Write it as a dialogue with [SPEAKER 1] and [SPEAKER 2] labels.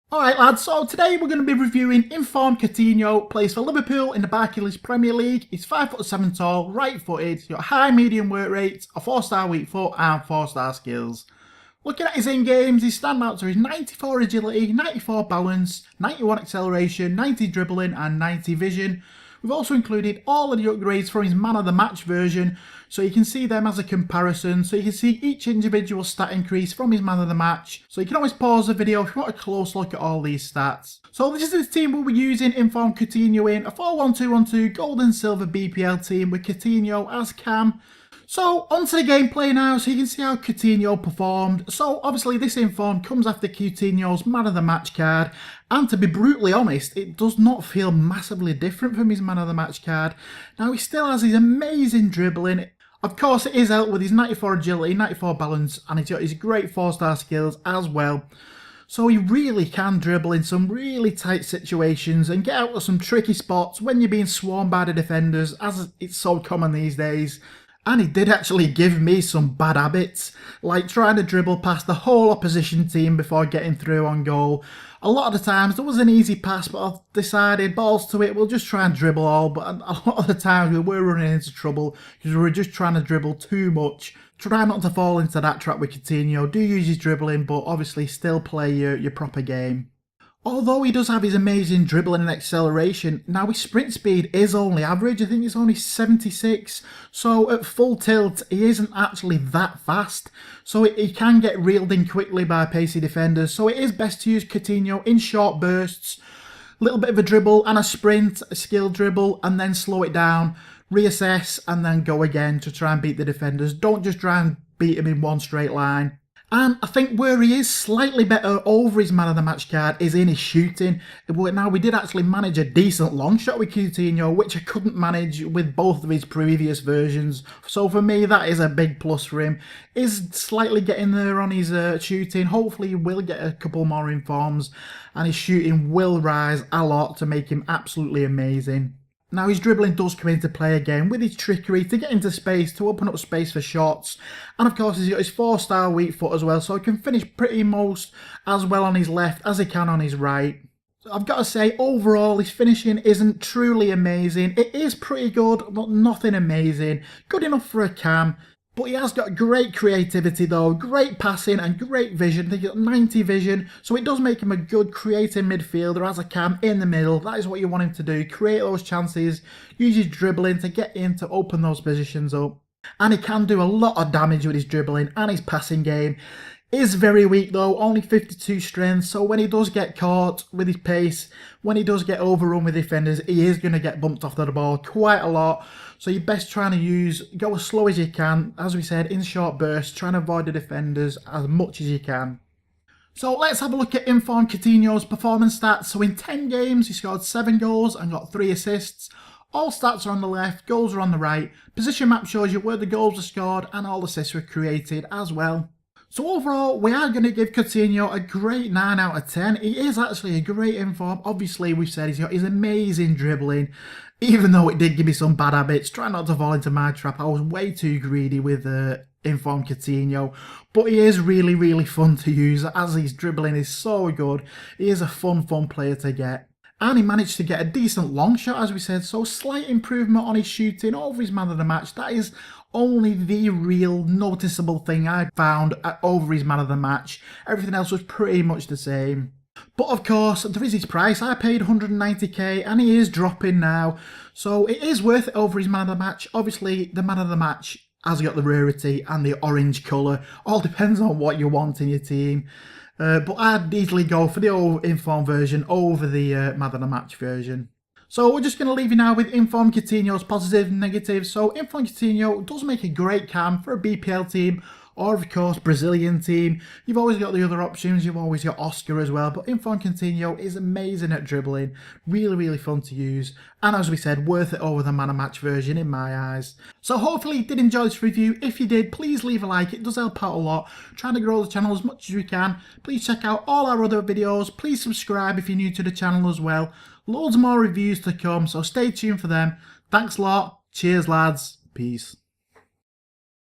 [SPEAKER 1] Alright lads, so today we're going to be reviewing Inform Coutinho, plays for Liverpool in the Barclays Premier League. He's 5'7" tall, right footed, he's got high medium work rate, a 4-star weak foot and 4-star skills. Looking at his in-games, his standouts are his 94 agility, 94 balance, 91 acceleration, 90 dribbling and 90 vision. We've also included all of the upgrades from his man of the match version, so you can see them as a comparison, so you can see each individual stat increase from his man of the match. So you can always pause the video if you want a close look at all these stats. So this is the team we'll be using Inform Coutinho in, a 4-1-2-1-2 gold and silver BPL team with Coutinho as cam. So, onto the gameplay now, so you can see how Coutinho performed. So, obviously this Inform comes after Coutinho's man of the match card, and to be brutally honest, it does not feel massively different from his man of the match card. Now, he still has his amazing dribbling. Of course, it is out with his 94 agility, 94 balance, and he's got his great 4-star skills as well. So he really can dribble in some really tight situations and get out of some tricky spots when you're being swarmed by the defenders, as it's so common these days. And he did actually give me some bad habits, like trying to dribble past the whole opposition team before getting through on goal. A lot of the times there was an easy pass, but I've decided, balls to it, we'll just try and dribble all. But a lot of the times we were running into trouble because we were just trying to dribble too much. Try not to fall into that trap with Coutinho. Do use his dribbling, but obviously still play your proper game. Although he does have his amazing dribbling and acceleration, now his sprint speed is only average. I think it's only 76. So at full tilt, he isn't actually that fast. So he can get reeled in quickly by pacey defenders. So it is best to use Coutinho in short bursts. A little bit of a dribble and a sprint, a skill dribble, and then slow it down. Reassess and then go again to try and beat the defenders. Don't just try and beat him in one straight line. And I think where he is slightly better over his man of the match card is in his shooting. Now, we did actually manage a decent long shot with Coutinho, which I couldn't manage with both of his previous versions. So for me, that is a big plus for him. Is slightly getting there on his shooting. Hopefully he will get a couple more informs and his shooting will rise a lot to make him absolutely amazing. Now his dribbling does come into play again with his trickery to get into space, to open up space for shots. And of course he's got his 4-star weak foot as well, so he can finish pretty most as well on his left as he can on his right. I've got to say, overall his finishing isn't truly amazing. It is pretty good, but nothing amazing. Good enough for a cam. But he has got great creativity though, great passing and great vision. He's got 90 vision, so it does make him a good creative midfielder as a cam in the middle. That is what you want him to do, create those chances, use his dribbling to get in to open those positions up. And he can do a lot of damage with his dribbling and his passing game. Is very weak though, only 52 strength, so when he does get caught with his pace, when he does get overrun with defenders, he is going to get bumped off the ball quite a lot. So you're best trying to go as slow as you can, as we said, in short bursts, trying to avoid the defenders as much as you can. So let's have a look at Inform Coutinho's performance stats. So in 10 games, he scored 7 goals and got 3 assists. All stats are on the left, goals are on the right. Position map shows you where the goals are scored and all assists were created as well. So overall, we are going to give Coutinho a great 9 out of 10. He is actually a great inform. Obviously, we've said he's got his amazing dribbling. Even though it did give me some bad habits, try not to fall into my trap. I was way too greedy with Inform Coutinho. But he is really, really fun to use, as his dribbling is so good. He is a fun player to get. And he managed to get a decent long shot, as we said. So slight improvement on his shooting over his man of the match. That is only the real noticeable thing I found over his man of the match. Everything else was pretty much the same. But of course, there is his price. I paid 190k and he is dropping now. So it is worth it over his man of the match. Obviously, the man of the match has got the rarity and the orange colour. All depends on what you want in your team. But I'd easily go for the old Inform version over the man of the match version. So we're just going to leave you now with Inform Coutinho's positives and negatives. So Inform Coutinho does make a great cam for a BPL team or of course Brazilian team. You've always got the other options, you've always got Oscar as well, but Inform Coutinho is amazing at dribbling, really fun to use, and as we said, worth it over the man of match version in my eyes. So hopefully you did enjoy this review. If you did, please leave a like, it does help out a lot. Trying to grow the channel as much as we can. Please check out all our other videos, please subscribe if you're new to the channel as well. Loads more reviews to come, so stay tuned for them. Thanks a lot, cheers lads, peace.